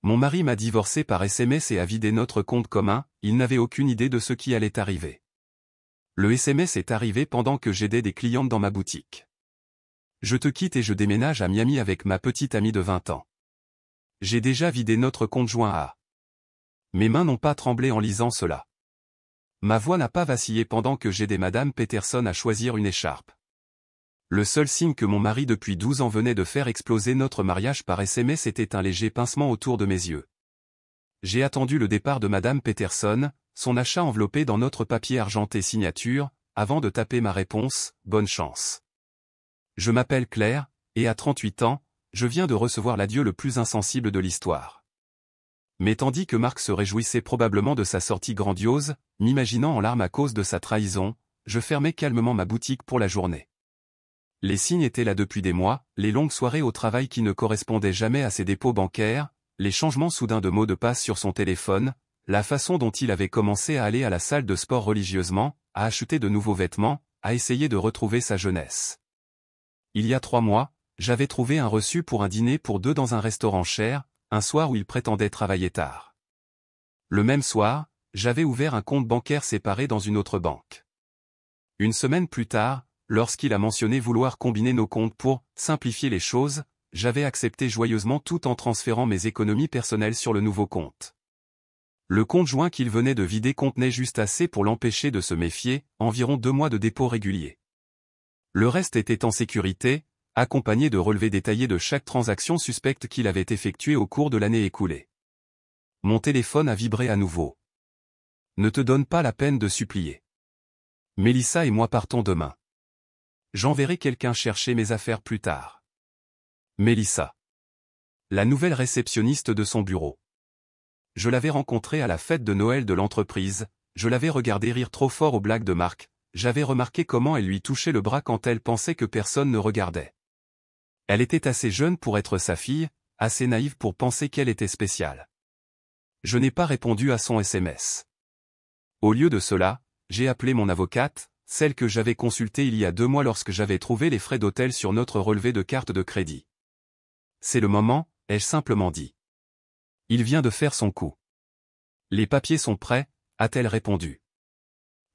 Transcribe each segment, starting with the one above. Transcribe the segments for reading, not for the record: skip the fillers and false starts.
Mon mari m'a divorcé par SMS et a vidé notre compte commun, il n'avait aucune idée de ce qui allait arriver. Le SMS est arrivé pendant que j'aidais des clientes dans ma boutique. Je te quitte et je déménage à Miami avec ma petite amie de 20 ans. J'ai déjà vidé notre compte joint à. Mes mains n'ont pas tremblé en lisant cela. Ma voix n'a pas vacillé pendant que j'aidais Madame Peterson à choisir une écharpe. Le seul signe que mon mari depuis 12 ans venait de faire exploser notre mariage par SMS était un léger pincement autour de mes yeux. J'ai attendu le départ de Madame Peterson, son achat enveloppé dans notre papier argenté signature, avant de taper ma réponse, bonne chance. Je m'appelle Claire, et à 38 ans, je viens de recevoir l'adieu le plus insensible de l'histoire. Mais tandis que Marc se réjouissait probablement de sa sortie grandiose, m'imaginant en larmes à cause de sa trahison, je fermais calmement ma boutique pour la journée. Les signes étaient là depuis des mois, les longues soirées au travail qui ne correspondaient jamais à ses dépôts bancaires, les changements soudains de mots de passe sur son téléphone, la façon dont il avait commencé à aller à la salle de sport religieusement, à acheter de nouveaux vêtements, à essayer de retrouver sa jeunesse. Il y a 3 mois, j'avais trouvé un reçu pour un dîner pour 2 dans un restaurant cher, un soir où il prétendait travailler tard. Le même soir, j'avais ouvert un compte bancaire séparé dans une autre banque. Une semaine plus tard, lorsqu'il a mentionné vouloir combiner nos comptes pour « simplifier les choses », j'avais accepté joyeusement tout en transférant mes économies personnelles sur le nouveau compte. Le compte joint qu'il venait de vider contenait juste assez pour l'empêcher de se méfier, environ 2 mois de dépôt régulier. Le reste était en sécurité, accompagné de relevés détaillés de chaque transaction suspecte qu'il avait effectuée au cours de l'année écoulée. Mon téléphone a vibré à nouveau. Ne te donne pas la peine de supplier. Mélissa et moi partons demain. J'enverrai quelqu'un chercher mes affaires plus tard. Mélissa. La nouvelle réceptionniste de son bureau. Je l'avais rencontrée à la fête de Noël de l'entreprise, je l'avais regardée rire trop fort aux blagues de Marc, j'avais remarqué comment elle lui touchait le bras quand elle pensait que personne ne regardait. Elle était assez jeune pour être sa fille, assez naïve pour penser qu'elle était spéciale. Je n'ai pas répondu à son SMS. Au lieu de cela, j'ai appelé mon avocate, celle que j'avais consultée il y a 2 mois lorsque j'avais trouvé les frais d'hôtel sur notre relevé de carte de crédit. C'est le moment, ai-je simplement dit. Il vient de faire son coup. Les papiers sont prêts, a-t-elle répondu.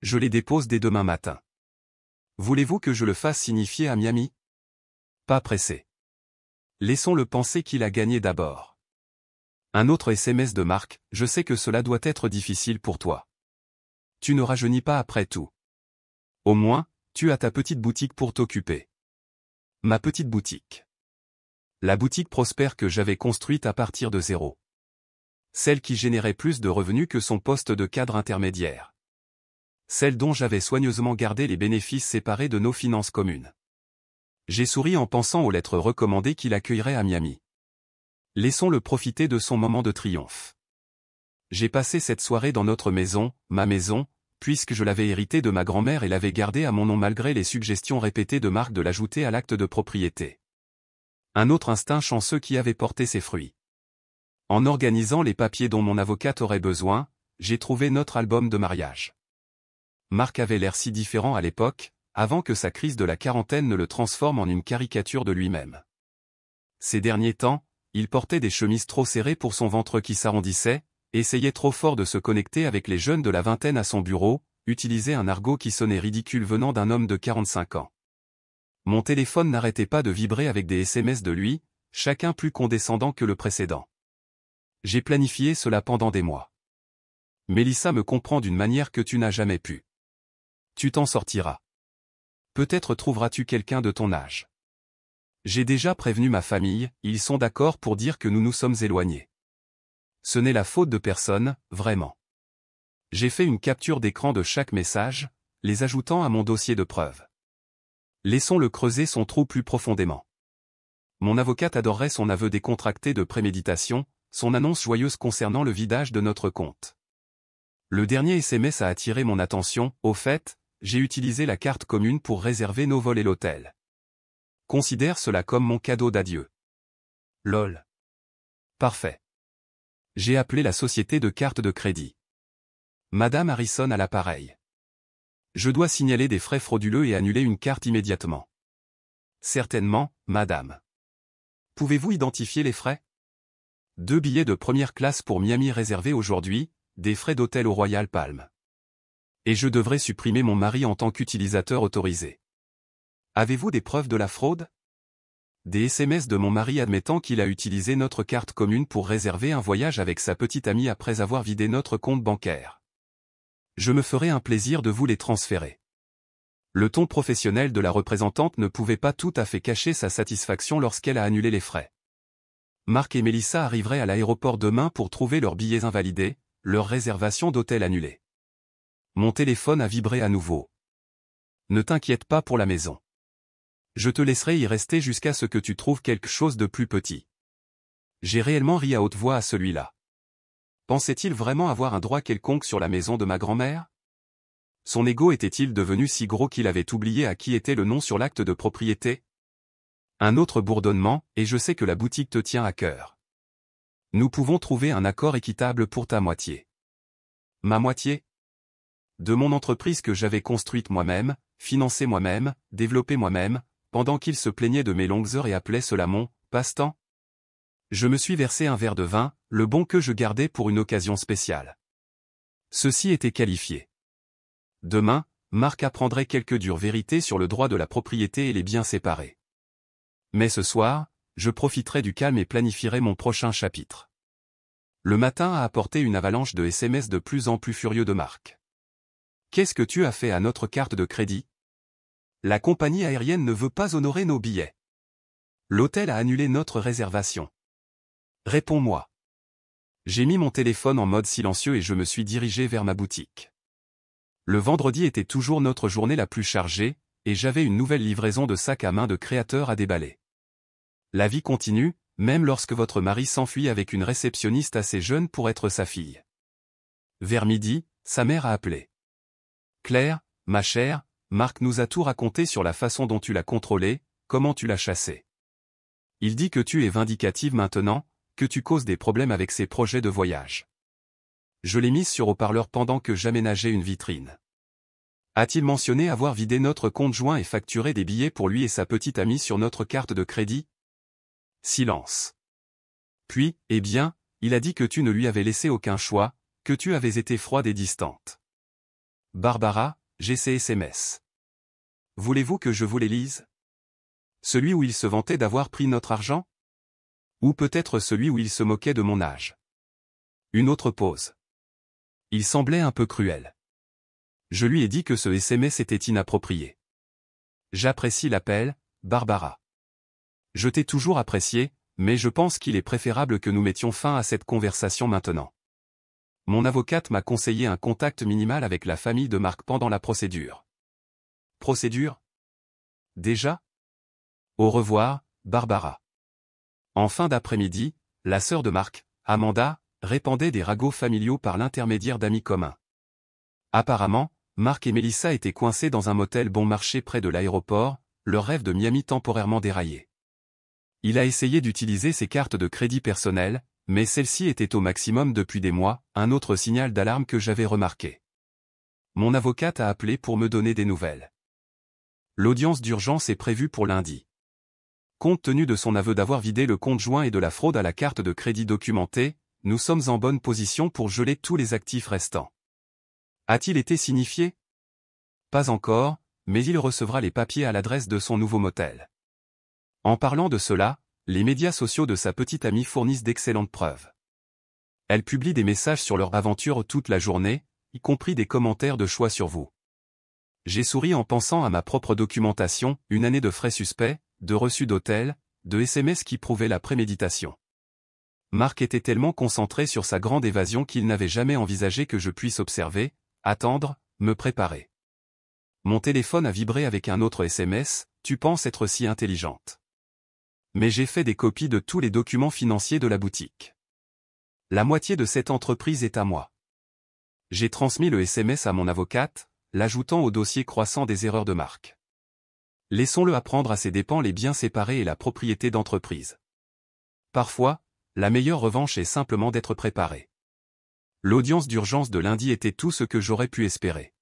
Je les dépose dès demain matin. Voulez-vous que je le fasse signifier à Miami? Pas pressé. Laissons-le penser qu'il a gagné d'abord. Un autre SMS de Marc, je sais que cela doit être difficile pour toi. Tu ne rajeunis pas après tout. Au moins, tu as ta petite boutique pour t'occuper. Ma petite boutique. La boutique prospère que j'avais construite à partir de zéro. Celle qui générait plus de revenus que son poste de cadre intermédiaire. Celle dont j'avais soigneusement gardé les bénéfices séparés de nos finances communes. J'ai souri en pensant aux lettres recommandées qu'il accueillerait à Miami. Laissons-le profiter de son moment de triomphe. J'ai passé cette soirée dans notre maison, ma maison, puisque je l'avais héritée de ma grand-mère et l'avais gardée à mon nom malgré les suggestions répétées de Marc de l'ajouter à l'acte de propriété. Un autre instinct chanceux qui avait porté ses fruits. En organisant les papiers dont mon avocate aurait besoin, j'ai trouvé notre album de mariage. Marc avait l'air si différent à l'époque, avant que sa crise de la quarantaine ne le transforme en une caricature de lui-même. Ces derniers temps, il portait des chemises trop serrées pour son ventre qui s'arrondissait, essayait trop fort de se connecter avec les jeunes de la vingtaine à son bureau, utilisait un argot qui sonnait ridicule venant d'un homme de 45 ans. Mon téléphone n'arrêtait pas de vibrer avec des SMS de lui, chacun plus condescendant que le précédent. J'ai planifié cela pendant des mois. Mélissa me comprend d'une manière que tu n'as jamais pu. Tu t'en sortiras. Peut-être trouveras-tu quelqu'un de ton âge. J'ai déjà prévenu ma famille, ils sont d'accord pour dire que nous nous sommes éloignés. Ce n'est la faute de personne, vraiment. J'ai fait une capture d'écran de chaque message, les ajoutant à mon dossier de preuves. Laissons-le creuser son trou plus profondément. Mon avocate adorerait son aveu décontracté de préméditation, son annonce joyeuse concernant le vidage de notre compte. Le dernier SMS a attiré mon attention, au fait, j'ai utilisé la carte commune pour réserver nos vols et l'hôtel. Considère cela comme mon cadeau d'adieu. Lol. Parfait. J'ai appelé la société de carte de crédit. Madame Harrison à l'appareil. Je dois signaler des frais frauduleux et annuler une carte immédiatement. Certainement, madame. Pouvez-vous identifier les frais? 2 billets de première classe pour Miami réservés aujourd'hui, des frais d'hôtel au Royal Palm. Et je devrais supprimer mon mari en tant qu'utilisateur autorisé. Avez-vous des preuves de la fraude? Des SMS de mon mari admettant qu'il a utilisé notre carte commune pour réserver un voyage avec sa petite amie après avoir vidé notre compte bancaire. Je me ferai un plaisir de vous les transférer. Le ton professionnel de la représentante ne pouvait pas tout à fait cacher sa satisfaction lorsqu'elle a annulé les frais. Marc et Mélissa arriveraient à l'aéroport demain pour trouver leurs billets invalidés, leur réservation d'hôtel annulée. Mon téléphone a vibré à nouveau. Ne t'inquiète pas pour la maison. Je te laisserai y rester jusqu'à ce que tu trouves quelque chose de plus petit. J'ai réellement ri à haute voix à celui-là. Pensait-il vraiment avoir un droit quelconque sur la maison de ma grand-mère? Son ego était-il devenu si gros qu'il avait oublié à qui était le nom sur l'acte de propriété? Un autre bourdonnement, et je sais que la boutique te tient à cœur. Nous pouvons trouver un accord équitable pour ta moitié. Ma moitié? De mon entreprise que j'avais construite moi-même, financée moi-même, développée moi-même, pendant qu'il se plaignait de mes longues heures et appelait cela mon passe-temps. Je me suis versé un verre de vin, le bon que je gardais pour une occasion spéciale. Ceci était qualifié. Demain, Marc apprendrait quelques dures vérités sur le droit de la propriété et les biens séparés. Mais ce soir, je profiterai du calme et planifierai mon prochain chapitre. Le matin a apporté une avalanche de SMS de plus en plus furieux de Marc. Qu'est-ce que tu as fait à notre carte de crédit? La compagnie aérienne ne veut pas honorer nos billets. L'hôtel a annulé notre réservation. Réponds-moi. J'ai mis mon téléphone en mode silencieux et je me suis dirigé vers ma boutique. Le vendredi était toujours notre journée la plus chargée, et j'avais une nouvelle livraison de sacs à main de créateurs à déballer. La vie continue, même lorsque votre mari s'enfuit avec une réceptionniste assez jeune pour être sa fille. Vers midi, sa mère a appelé. Claire, ma chère, Marc nous a tout raconté sur la façon dont tu l'as contrôlé, comment tu l'as chassé. Il dit que tu es vindicative maintenant, que tu causes des problèmes avec ses projets de voyage. Je l'ai mise sur haut-parleur pendant que j'aménageais une vitrine. A-t-il mentionné avoir vidé notre compte joint et facturé des billets pour lui et sa petite amie sur notre carte de crédit? Silence. Puis, eh bien, il a dit que tu ne lui avais laissé aucun choix, que tu avais été froide et distante. Barbara, j'ai ces SMS. Voulez-vous que je vous les lise? Celui où il se vantait d'avoir pris notre argent? Ou peut-être celui où il se moquait de mon âge? Une autre pause. Il semblait un peu cruel. Je lui ai dit que ce SMS était inapproprié. J'apprécie l'appel, Barbara. Je t'ai toujours apprécié, mais je pense qu'il est préférable que nous mettions fin à cette conversation maintenant. Mon avocate m'a conseillé un contact minimal avec la famille de Marc pendant la procédure. Procédure? Déjà? Au revoir, Barbara. En fin d'après-midi, la sœur de Marc, Amanda, répandait des ragots familiaux par l'intermédiaire d'amis communs. Apparemment, Marc et Mélissa étaient coincés dans un motel bon marché près de l'aéroport, leur rêve de Miami temporairement déraillé. Il a essayé d'utiliser ses cartes de crédit personnelles, mais celle-ci était au maximum depuis des mois, un autre signal d'alarme que j'avais remarqué. Mon avocate a appelé pour me donner des nouvelles. L'audience d'urgence est prévue pour lundi. Compte tenu de son aveu d'avoir vidé le compte joint et de la fraude à la carte de crédit documentée, nous sommes en bonne position pour geler tous les actifs restants. A-t-il été signifié? Pas encore, mais il recevra les papiers à l'adresse de son nouveau motel. En parlant de cela, les médias sociaux de sa petite amie fournissent d'excellentes preuves. Elle publie des messages sur leur aventure toute la journée, y compris des commentaires de choix sur vous. J'ai souri en pensant à ma propre documentation, une année de frais suspects, de reçus d'hôtel, de SMS qui prouvaient la préméditation. Marc était tellement concentré sur sa grande évasion qu'il n'avait jamais envisagé que je puisse observer, attendre, me préparer. Mon téléphone a vibré avec un autre SMS, tu penses être si intelligente. Mais j'ai fait des copies de tous les documents financiers de la boutique. La moitié de cette entreprise est à moi. J'ai transmis le SMS à mon avocate, l'ajoutant au dossier croissant des erreurs de Marc. Laissons-le apprendre à ses dépens les biens séparés et la propriété d'entreprise. Parfois, la meilleure revanche est simplement d'être préparé. L'audience d'urgence de lundi était tout ce que j'aurais pu espérer.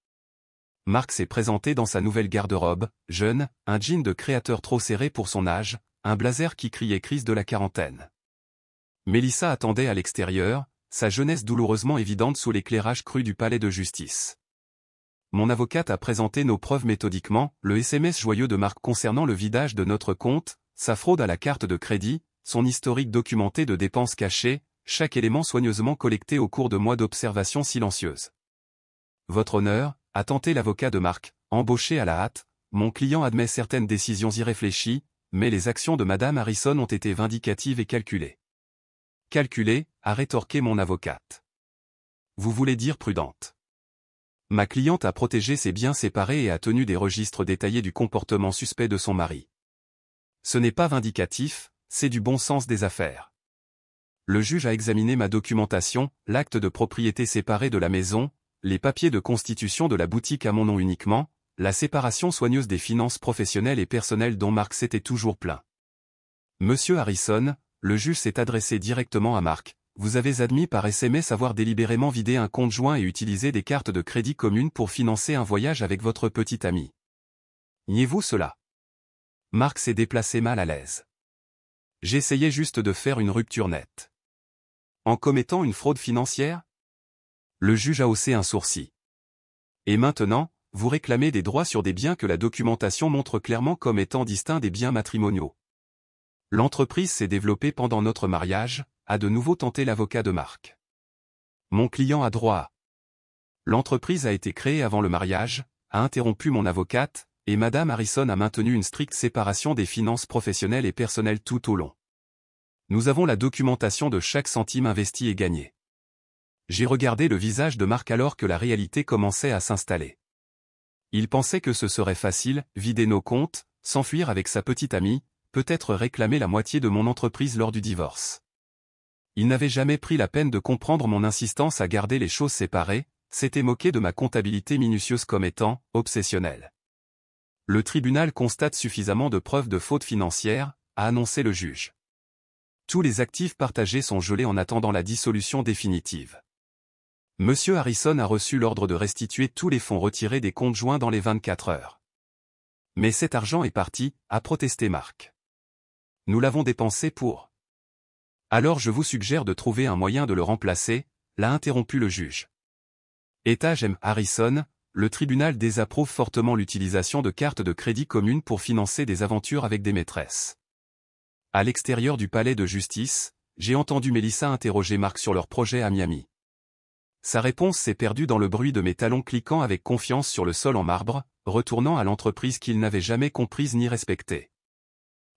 Marc s'est présenté dans sa nouvelle garde-robe, jeune, un jean de créateur trop serré pour son âge, un blazer qui criait crise de la quarantaine. Mélissa attendait à l'extérieur, sa jeunesse douloureusement évidente sous l'éclairage cru du palais de justice. Mon avocate a présenté nos preuves méthodiquement, le SMS joyeux de Marc concernant le vidage de notre compte, sa fraude à la carte de crédit, son historique documenté de dépenses cachées, chaque élément soigneusement collecté au cours de mois d'observation silencieuse. Votre honneur, a tenté l'avocat de Marc, embauché à la hâte, mon client admet certaines décisions irréfléchies, mais les actions de Madame Harrison ont été vindicatives et calculées. Calculées, a rétorqué mon avocate. Vous voulez dire prudente. Ma cliente a protégé ses biens séparés et a tenu des registres détaillés du comportement suspect de son mari. Ce n'est pas vindicatif, c'est du bon sens des affaires. Le juge a examiné ma documentation, l'acte de propriété séparé de la maison, les papiers de constitution de la boutique à mon nom uniquement, la séparation soigneuse des finances professionnelles et personnelles dont Marc s'était toujours plaint. Monsieur Harrison, le juge s'est adressé directement à Marc. Vous avez admis par SMS avoir délibérément vidé un compte joint et utilisé des cartes de crédit communes pour financer un voyage avec votre petite amie. Niez-vous cela? Marc s'est déplacé mal à l'aise. J'essayais juste de faire une rupture nette. En commettant une fraude financière? Le juge a haussé un sourcil. Et maintenant, vous réclamez des droits sur des biens que la documentation montre clairement comme étant distincts des biens matrimoniaux. L'entreprise s'est développée pendant notre mariage, a de nouveau tenté l'avocat de Marc. Mon client a droit à. L'entreprise a été créée avant le mariage, a interrompu mon avocate, et Madame Harrison a maintenu une stricte séparation des finances professionnelles et personnelles tout au long. Nous avons la documentation de chaque centime investi et gagné. J'ai regardé le visage de Marc alors que la réalité commençait à s'installer. Il pensait que ce serait facile, vider nos comptes, s'enfuir avec sa petite amie, peut-être réclamer la moitié de mon entreprise lors du divorce. Il n'avait jamais pris la peine de comprendre mon insistance à garder les choses séparées, s'était moqué de ma comptabilité minutieuse comme étant obsessionnelle. Le tribunal constate suffisamment de preuves de faute financière, a annoncé le juge. Tous les actifs partagés sont gelés en attendant la dissolution définitive. Monsieur Harrison a reçu l'ordre de restituer tous les fonds retirés des comptes joints dans les 24 heures. Mais cet argent est parti, a protesté Marc. Nous l'avons dépensé pour. Alors je vous suggère de trouver un moyen de le remplacer, l'a interrompu le juge. Étage M. Harrison, le tribunal désapprouve fortement l'utilisation de cartes de crédit communes pour financer des aventures avec des maîtresses. À l'extérieur du palais de justice, j'ai entendu Mélissa interroger Marc sur leur projet à Miami. Sa réponse s'est perdue dans le bruit de mes talons cliquant avec confiance sur le sol en marbre, retournant à l'entreprise qu'il n'avait jamais comprise ni respectée.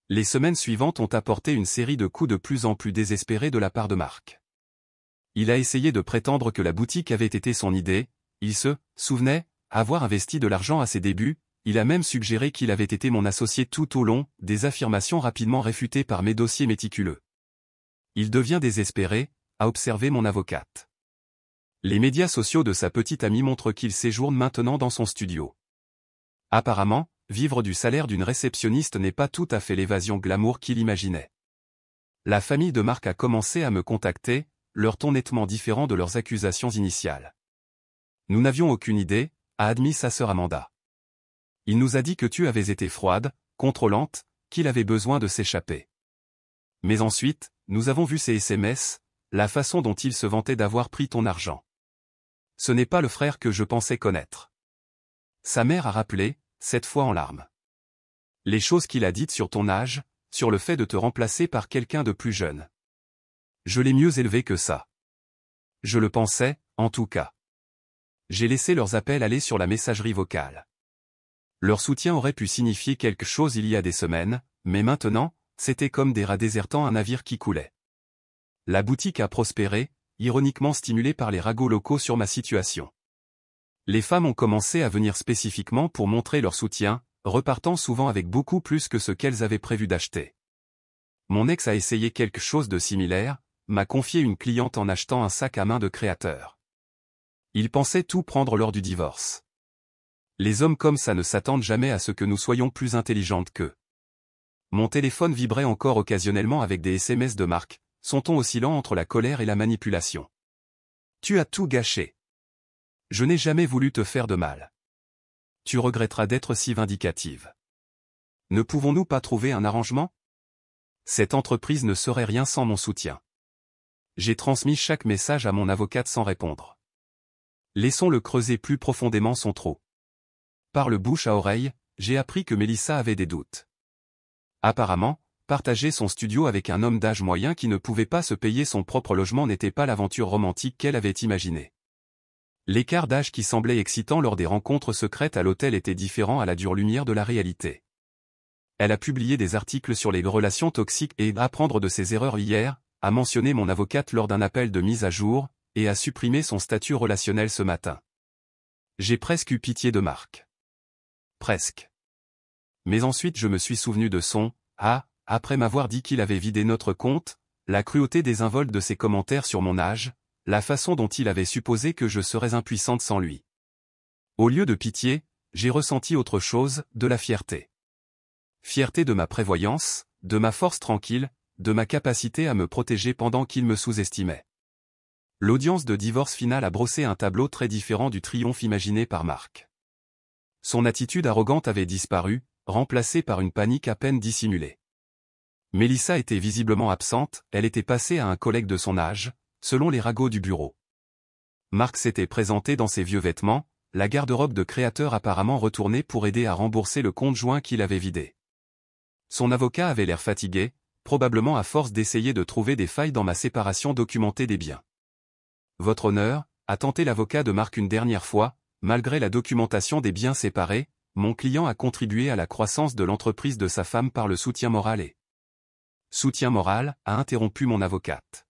Les semaines suivantes ont apporté une série de coups de plus en plus désespérés de la part de Marc. Il a essayé de prétendre que la boutique avait été son idée, il se souvenait avoir investi de l'argent à ses débuts, il a même suggéré qu'il avait été mon associé tout au long, des affirmations rapidement réfutées par mes dossiers méticuleux. Il devient désespéré, a observé mon avocate. Les médias sociaux de sa petite amie montrent qu'il séjourne maintenant dans son studio. Apparemment, vivre du salaire d'une réceptionniste n'est pas tout à fait l'évasion glamour qu'il imaginait. La famille de Marc a commencé à me contacter, leur ton nettement différent de leurs accusations initiales. Nous n'avions aucune idée, a admis sa sœur Amanda. Il nous a dit que tu avais été froide, contrôlante, qu'il avait besoin de s'échapper. Mais ensuite, nous avons vu ses SMS, la façon dont il se vantait d'avoir pris ton argent. Ce n'est pas le frère que je pensais connaître. Sa mère a rappelé, cette fois en larmes. Les choses qu'il a dites sur ton âge, sur le fait de te remplacer par quelqu'un de plus jeune. Je l'ai mieux élevé que ça. Je le pensais, en tout cas. J'ai laissé leurs appels aller sur la messagerie vocale. Leur soutien aurait pu signifier quelque chose il y a des semaines, mais maintenant, c'était comme des rats désertant un navire qui coulait. La boutique a prospéré, ironiquement stimulée par les ragots locaux sur ma situation. Les femmes ont commencé à venir spécifiquement pour montrer leur soutien, repartant souvent avec beaucoup plus que ce qu'elles avaient prévu d'acheter. Mon ex a essayé quelque chose de similaire, m'a confié une cliente en achetant un sac à main de créateur. Il pensait tout prendre lors du divorce. Les hommes comme ça ne s'attendent jamais à ce que nous soyons plus intelligentes qu'eux. Mon téléphone vibrait encore occasionnellement avec des SMS de Marc, son ton oscillant entre la colère et la manipulation. Tu as tout gâché. Je n'ai jamais voulu te faire de mal. Tu regretteras d'être si vindicative. Ne pouvons-nous pas trouver un arrangement? Cette entreprise ne serait rien sans mon soutien. J'ai transmis chaque message à mon avocate sans répondre. Laissons-le creuser plus profondément son trou. Par le bouche à oreille, j'ai appris que Mélissa avait des doutes. Apparemment, partager son studio avec un homme d'âge moyen qui ne pouvait pas se payer son propre logement n'était pas l'aventure romantique qu'elle avait imaginée. L'écart d'âge qui semblait excitant lors des rencontres secrètes à l'hôtel était différent à la dure lumière de la réalité. Elle a publié des articles sur les relations toxiques et apprendre de ses erreurs hier, a mentionné mon avocate lors d'un appel de mise à jour, et a supprimé son statut relationnel ce matin. J'ai presque eu pitié de Marc. Presque. Mais ensuite je me suis souvenu de son « Ah », après m'avoir dit qu'il avait vidé notre compte, la cruauté désinvolte de ses commentaires sur mon âge, la façon dont il avait supposé que je serais impuissante sans lui. Au lieu de pitié, j'ai ressenti autre chose, de la fierté. Fierté de ma prévoyance, de ma force tranquille, de ma capacité à me protéger pendant qu'il me sous-estimait. L'audience de divorce finale a brossé un tableau très différent du triomphe imaginé par Marc. Son attitude arrogante avait disparu, remplacée par une panique à peine dissimulée. Mélissa était visiblement absente, elle était passée à un collègue de son âge, selon les ragots du bureau. Marc s'était présenté dans ses vieux vêtements, la garde-robe de créateur apparemment retournée pour aider à rembourser le compte joint qu'il avait vidé. Son avocat avait l'air fatigué, probablement à force d'essayer de trouver des failles dans ma séparation documentée des biens. Votre honneur, a tenté l'avocat de Marc une dernière fois, malgré la documentation des biens séparés, mon client a contribué à la croissance de l'entreprise de sa femme par le soutien moral et... Soutien moral, a interrompu mon avocate.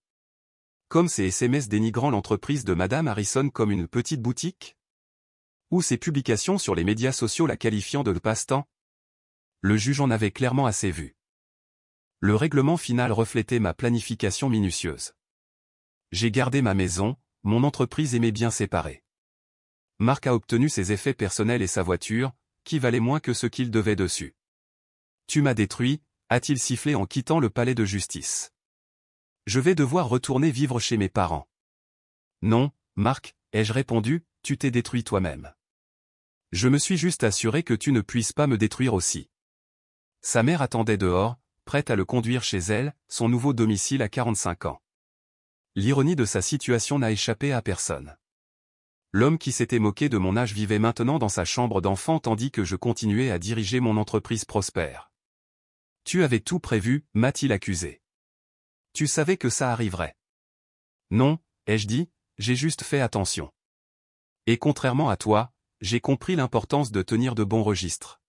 Comme ces SMS dénigrant l'entreprise de Madame Harrison comme une petite boutique? Ou ces publications sur les médias sociaux la qualifiant de passe-temps? Le juge en avait clairement assez vu. Le règlement final reflétait ma planification minutieuse. J'ai gardé ma maison, mon entreprise et mes biens séparés. Marc a obtenu ses effets personnels et sa voiture, qui valait moins que ce qu'il devait dessus. Tu m'as détruit, a-t-il sifflé en quittant le palais de justice. Je vais devoir retourner vivre chez mes parents. Non, Marc, ai-je répondu, tu t'es détruit toi-même. Je me suis juste assuré que tu ne puisses pas me détruire aussi. Sa mère attendait dehors, prête à le conduire chez elle, son nouveau domicile à 45 ans. L'ironie de sa situation n'a échappé à personne. L'homme qui s'était moqué de mon âge vivait maintenant dans sa chambre d'enfant tandis que je continuais à diriger mon entreprise prospère. Tu avais tout prévu, m'a-t-il accusé. Tu savais que ça arriverait. Non, ai-je dit, j'ai juste fait attention. Et contrairement à toi, j'ai compris l'importance de tenir de bons registres.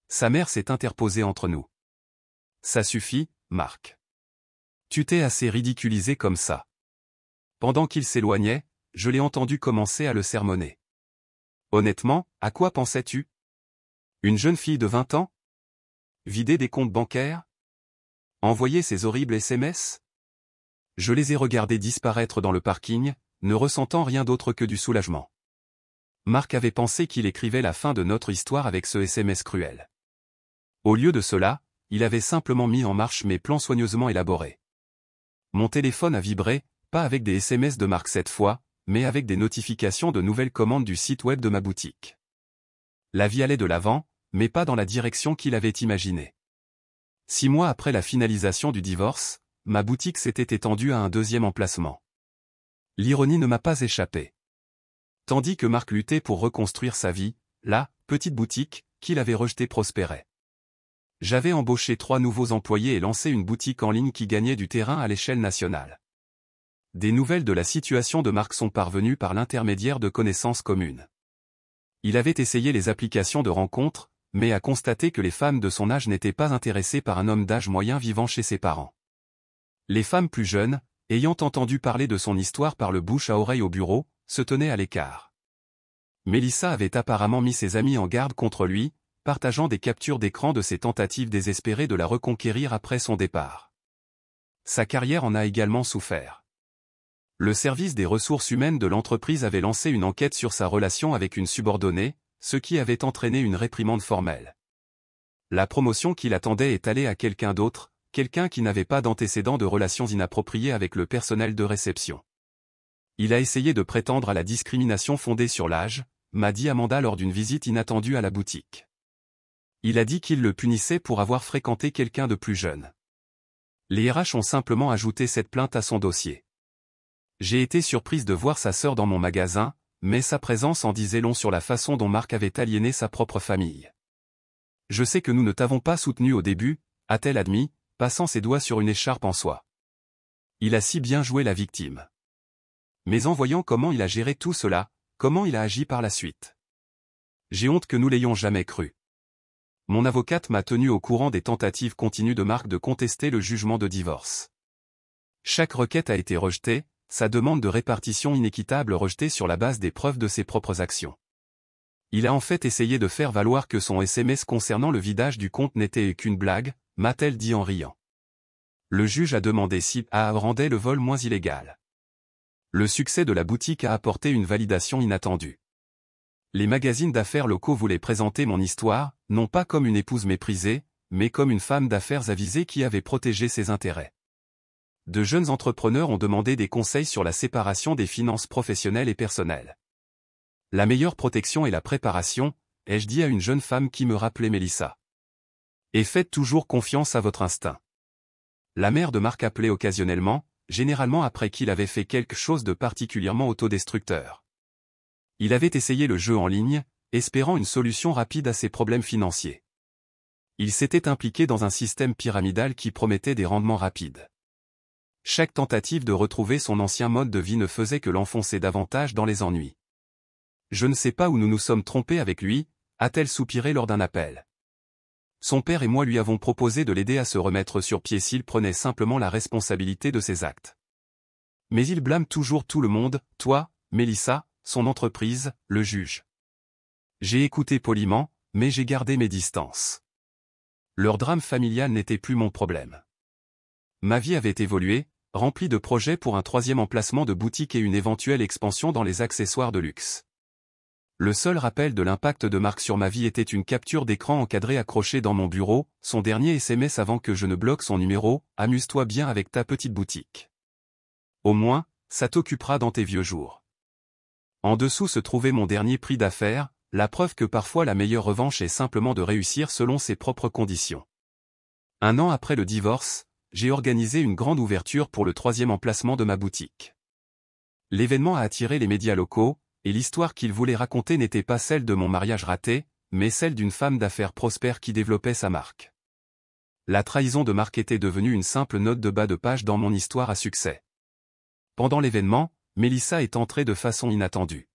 Sa mère s'est interposée entre nous. Ça suffit, Marc. Tu t'es assez ridiculisé comme ça. Pendant qu'il s'éloignait, je l'ai entendu commencer à le sermonner. Honnêtement, à quoi pensais-tu? Une jeune fille de 20 ans? Vider des comptes bancaires? Envoyer ces horribles SMS? Je les ai regardés disparaître dans le parking, ne ressentant rien d'autre que du soulagement. Marc avait pensé qu'il écrivait la fin de notre histoire avec ce SMS cruel. Au lieu de cela, il avait simplement mis en marche mes plans soigneusement élaborés. Mon téléphone a vibré, pas avec des SMS de Marc cette fois, mais avec des notifications de nouvelles commandes du site web de ma boutique. La vie allait de l'avant, mais pas dans la direction qu'il avait imaginée. 6 mois après la finalisation du divorce, ma boutique s'était étendue à un deuxième emplacement. L'ironie ne m'a pas échappé. Tandis que Marc luttait pour reconstruire sa vie, la petite boutique, qu'il avait rejetée prospérait. J'avais embauché 3 nouveaux employés et lancé une boutique en ligne qui gagnait du terrain à l'échelle nationale. Des nouvelles de la situation de Marc sont parvenues par l'intermédiaire de connaissances communes. Il avait essayé les applications de rencontres, mais a constaté que les femmes de son âge n'étaient pas intéressées par un homme d'âge moyen vivant chez ses parents. Les femmes plus jeunes, ayant entendu parler de son histoire par le bouche à oreille au bureau, se tenaient à l'écart. Mélissa avait apparemment mis ses amis en garde contre lui, partageant des captures d'écran de ses tentatives désespérées de la reconquérir après son départ. Sa carrière en a également souffert. Le service des ressources humaines de l'entreprise avait lancé une enquête sur sa relation avec une subordonnée, ce qui avait entraîné une réprimande formelle. La promotion qui l'attendait est allée à quelqu'un d'autre, quelqu'un qui n'avait pas d'antécédent de relations inappropriées avec le personnel de réception. Il a essayé de prétendre à la discrimination fondée sur l'âge, m'a dit Amanda lors d'une visite inattendue à la boutique. Il a dit qu'il le punissait pour avoir fréquenté quelqu'un de plus jeune. Les RH ont simplement ajouté cette plainte à son dossier. J'ai été surprise de voir sa sœur dans mon magasin, mais sa présence en disait long sur la façon dont Marc avait aliéné sa propre famille. Je sais que nous ne t'avons pas soutenu au début, a-t-elle admis, passant ses doigts sur une écharpe en soie. Il a si bien joué la victime. Mais en voyant comment il a géré tout cela, comment il a agi par la suite. J'ai honte que nous l'ayons jamais cru. Mon avocate m'a tenu au courant des tentatives continues de Marc de contester le jugement de divorce. Chaque requête a été rejetée, sa demande de répartition inéquitable rejetée sur la base des preuves de ses propres actions. Il a en fait essayé de faire valoir que son SMS concernant le vidage du compte n'était qu'une blague, m'a-t-elle dit en riant. Le juge a demandé si A rendait le vol moins illégal. Le succès de la boutique a apporté une validation inattendue. Les magazines d'affaires locaux voulaient présenter mon histoire, non pas comme une épouse méprisée, mais comme une femme d'affaires avisée qui avait protégé ses intérêts. De jeunes entrepreneurs ont demandé des conseils sur la séparation des finances professionnelles et personnelles. La meilleure protection est la préparation, ai-je dit à une jeune femme qui me rappelait Mélissa. Et faites toujours confiance à votre instinct. La mère de Marc appelait occasionnellement, généralement après qu'il avait fait quelque chose de particulièrement autodestructeur. Il avait essayé le jeu en ligne, espérant une solution rapide à ses problèmes financiers. Il s'était impliqué dans un système pyramidal qui promettait des rendements rapides. Chaque tentative de retrouver son ancien mode de vie ne faisait que l'enfoncer davantage dans les ennuis. Je ne sais pas où nous nous sommes trompés avec lui, a-t-elle soupiré lors d'un appel. Son père et moi lui avons proposé de l'aider à se remettre sur pied s'il prenait simplement la responsabilité de ses actes. Mais il blâme toujours tout le monde, toi, Mélissa, son entreprise, le juge. J'ai écouté poliment, mais j'ai gardé mes distances. Leur drame familial n'était plus mon problème. Ma vie avait évolué, remplie de projets pour un 3e emplacement de boutique et une éventuelle expansion dans les accessoires de luxe. Le seul rappel de l'impact de Marc sur ma vie était une capture d'écran encadrée accrochée dans mon bureau, son dernier SMS avant que je ne bloque son numéro, « Amuse-toi bien avec ta petite boutique. Au moins, ça t'occupera dans tes vieux jours. » En dessous se trouvait mon dernier prix d'affaires, la preuve que parfois la meilleure revanche est simplement de réussir selon ses propres conditions. 1 an après le divorce, j'ai organisé une grande ouverture pour le 3e emplacement de ma boutique. L'événement a attiré les médias locaux, et l'histoire qu'il voulait raconter n'était pas celle de mon mariage raté, mais celle d'une femme d'affaires prospère qui développait sa marque. La trahison de Marc était devenue une simple note de bas de page dans mon histoire à succès. Pendant l'événement, Mélissa est entrée de façon inattendue.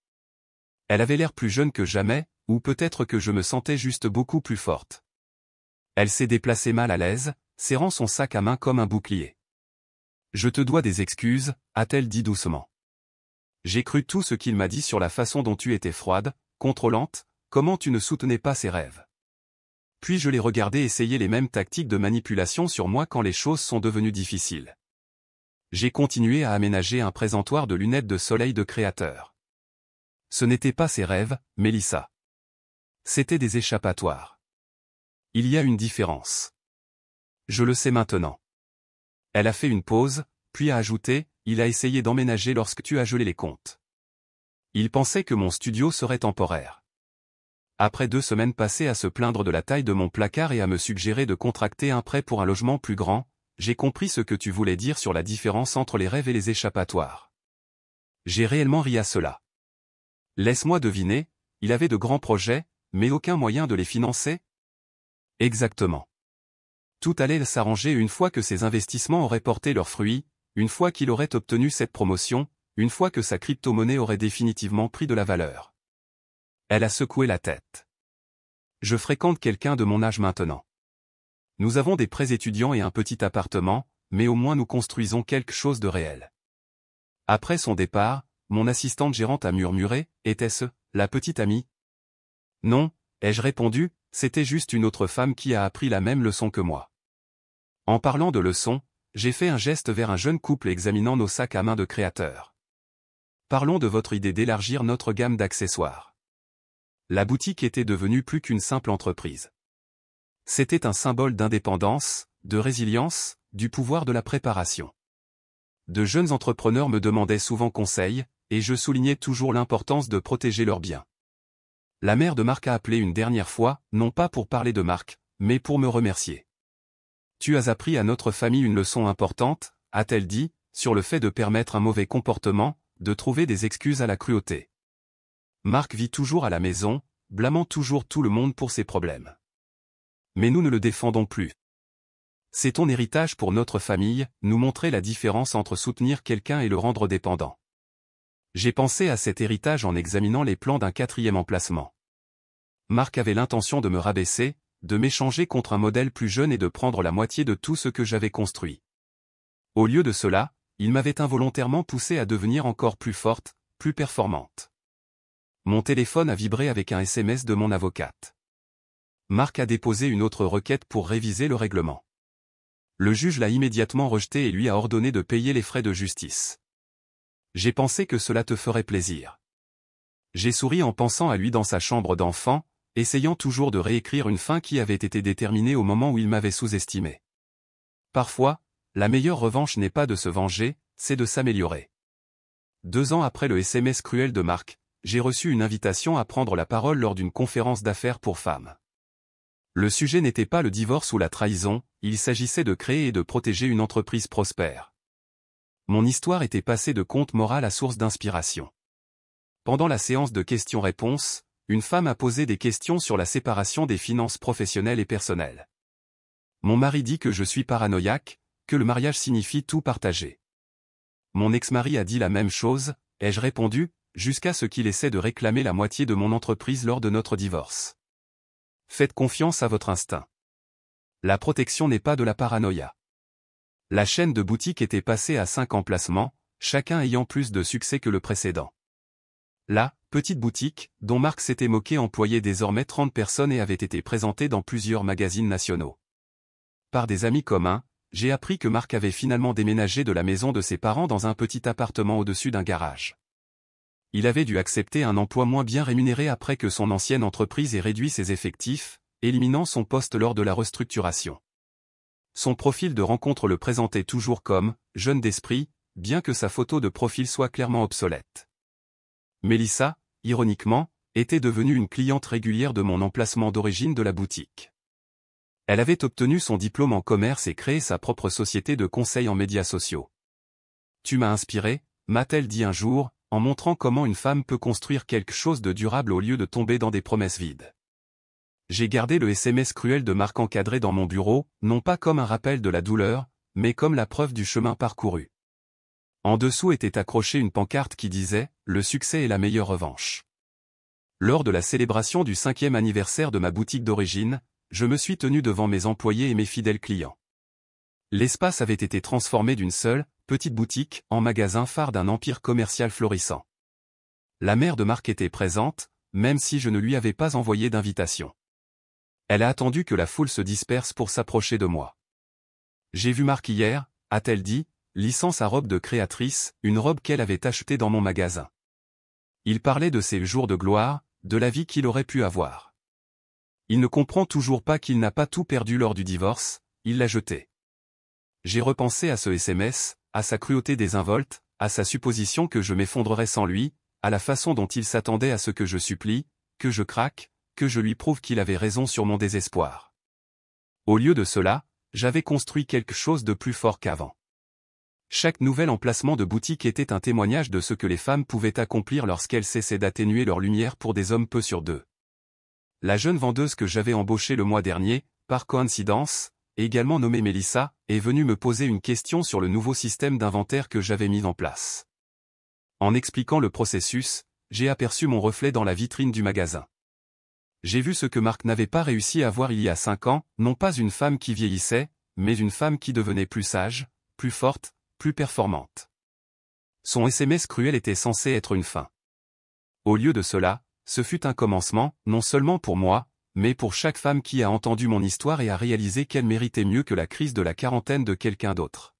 Elle avait l'air plus jeune que jamais, ou peut-être que je me sentais juste beaucoup plus forte. Elle s'est déplacée mal à l'aise, serrant son sac à main comme un bouclier. « Je te dois des excuses », a-t-elle dit doucement. J'ai cru tout ce qu'il m'a dit sur la façon dont tu étais froide, contrôlante, comment tu ne soutenais pas ses rêves. Puis je l'ai regardé essayer les mêmes tactiques de manipulation sur moi quand les choses sont devenues difficiles. J'ai continué à aménager un présentoir de lunettes de soleil de créateur. Ce n'étaient pas ses rêves, Mélissa. C'étaient des échappatoires. Il y a une différence. Je le sais maintenant. Elle a fait une pause, puis a ajouté, il a essayé d'emménager lorsque tu as gelé les comptes. Il pensait que mon studio serait temporaire. Après 2 semaines passées à se plaindre de la taille de mon placard et à me suggérer de contracter un prêt pour un logement plus grand, j'ai compris ce que tu voulais dire sur la différence entre les rêves et les échappatoires. J'ai réellement ri à cela. Laisse-moi deviner, il avait de grands projets, mais aucun moyen de les financer? Exactement. Tout allait s'arranger une fois que ses investissements auraient porté leurs fruits, une fois qu'il aurait obtenu cette promotion, une fois que sa crypto-monnaie aurait définitivement pris de la valeur. Elle a secoué la tête. Je fréquente quelqu'un de mon âge maintenant. Nous avons des prêts étudiants et un petit appartement, mais au moins nous construisons quelque chose de réel. Après son départ, mon assistante gérante a murmuré, était-ce la petite amie? Non, ai-je répondu, c'était juste une autre femme qui a appris la même leçon que moi. En parlant de leçon, j'ai fait un geste vers un jeune couple examinant nos sacs à main de créateurs. Parlons de votre idée d'élargir notre gamme d'accessoires. La boutique était devenue plus qu'une simple entreprise. C'était un symbole d'indépendance, de résilience, du pouvoir de la préparation. De jeunes entrepreneurs me demandaient souvent conseil, et je soulignais toujours l'importance de protéger leurs biens. La mère de Marc a appelé une dernière fois, non pas pour parler de Marc, mais pour me remercier. Tu as appris à notre famille une leçon importante, a-t-elle dit, sur le fait de permettre un mauvais comportement, de trouver des excuses à la cruauté. Marc vit toujours à la maison, blâmant toujours tout le monde pour ses problèmes. Mais nous ne le défendons plus. C'est ton héritage pour notre famille, nous montrer la différence entre soutenir quelqu'un et le rendre dépendant. J'ai pensé à cet héritage en examinant les plans d'un 4e emplacement. Marc avait l'intention de me rabaisser, de m'échanger contre un modèle plus jeune et de prendre la moitié de tout ce que j'avais construit. Au lieu de cela, il m'avait involontairement poussé à devenir encore plus forte, plus performante. Mon téléphone a vibré avec un SMS de mon avocate. Marc a déposé une autre requête pour réviser le règlement. Le juge l'a immédiatement rejeté et lui a ordonné de payer les frais de justice. J'ai pensé que cela te ferait plaisir. J'ai souri en pensant à lui dans sa chambre d'enfant, essayant toujours de réécrire une fin qui avait été déterminée au moment où il m'avait sous-estimé. Parfois, la meilleure revanche n'est pas de se venger, c'est de s'améliorer. 2 ans après le SMS cruel de Marc, j'ai reçu une invitation à prendre la parole lors d'une conférence d'affaires pour femmes. Le sujet n'était pas le divorce ou la trahison, il s'agissait de créer et de protéger une entreprise prospère. Mon histoire était passée de conte moral à source d'inspiration. Pendant la séance de questions-réponses, une femme a posé des questions sur la séparation des finances professionnelles et personnelles. Mon mari dit que je suis paranoïaque, que le mariage signifie tout partager. Mon ex-mari a dit la même chose, ai-je répondu, jusqu'à ce qu'il essaie de réclamer la moitié de mon entreprise lors de notre divorce. Faites confiance à votre instinct. La protection n'est pas de la paranoïa. La chaîne de boutiques était passée à 5 emplacements, chacun ayant plus de succès que le précédent. La petite boutique, dont Marc s'était moqué, employait désormais 30 personnes et avait été présentée dans plusieurs magazines nationaux. Par des amis communs, j'ai appris que Marc avait finalement déménagé de la maison de ses parents dans un petit appartement au-dessus d'un garage. Il avait dû accepter un emploi moins bien rémunéré après que son ancienne entreprise ait réduit ses effectifs, éliminant son poste lors de la restructuration. Son profil de rencontre le présentait toujours comme « jeune d'esprit », bien que sa photo de profil soit clairement obsolète. Mélissa, ironiquement, était devenue une cliente régulière de mon emplacement d'origine de la boutique. Elle avait obtenu son diplôme en commerce et créé sa propre société de conseil en médias sociaux. « Tu m'as inspiré », m'a-t-elle dit un jour, en montrant comment une femme peut construire quelque chose de durable au lieu de tomber dans des promesses vides. J'ai gardé le SMS cruel de Marc encadré dans mon bureau, non pas comme un rappel de la douleur, mais comme la preuve du chemin parcouru. En dessous était accrochée une pancarte qui disait « Le succès est la meilleure revanche ». Lors de la célébration du 5e anniversaire de ma boutique d'origine, je me suis tenu devant mes employés et mes fidèles clients. L'espace avait été transformé d'une seule, petite boutique en magasin phare d'un empire commercial florissant. La mère de Marc était présente, même si je ne lui avais pas envoyé d'invitation. Elle a attendu que la foule se disperse pour s'approcher de moi. « J'ai vu Marc hier », a-t-elle dit, lissant sa robe de créatrice, une robe qu'elle avait achetée dans mon magasin. Il parlait de ses jours de gloire, de la vie qu'il aurait pu avoir. Il ne comprend toujours pas qu'il n'a pas tout perdu lors du divorce, il l'a jeté. J'ai repensé à ce SMS, à sa cruauté désinvolte, à sa supposition que je m'effondrerais sans lui, à la façon dont il s'attendait à ce que je supplie, que je craque, que je lui prouve qu'il avait raison sur mon désespoir. Au lieu de cela, j'avais construit quelque chose de plus fort qu'avant. Chaque nouvel emplacement de boutique était un témoignage de ce que les femmes pouvaient accomplir lorsqu'elles cessaient d'atténuer leur lumière pour des hommes peu sur d'eux. La jeune vendeuse que j'avais embauchée le mois dernier, par coïncidence, également nommée Mélissa, est venue me poser une question sur le nouveau système d'inventaire que j'avais mis en place. En expliquant le processus, j'ai aperçu mon reflet dans la vitrine du magasin. J'ai vu ce que Marc n'avait pas réussi à voir il y a 5 ans, non pas une femme qui vieillissait, mais une femme qui devenait plus sage, plus forte, plus performante. Son SMS cruel était censé être une fin. Au lieu de cela, ce fut un commencement, non seulement pour moi, mais pour chaque femme qui a entendu mon histoire et a réalisé qu'elle méritait mieux que la crise de la quarantaine de quelqu'un d'autre.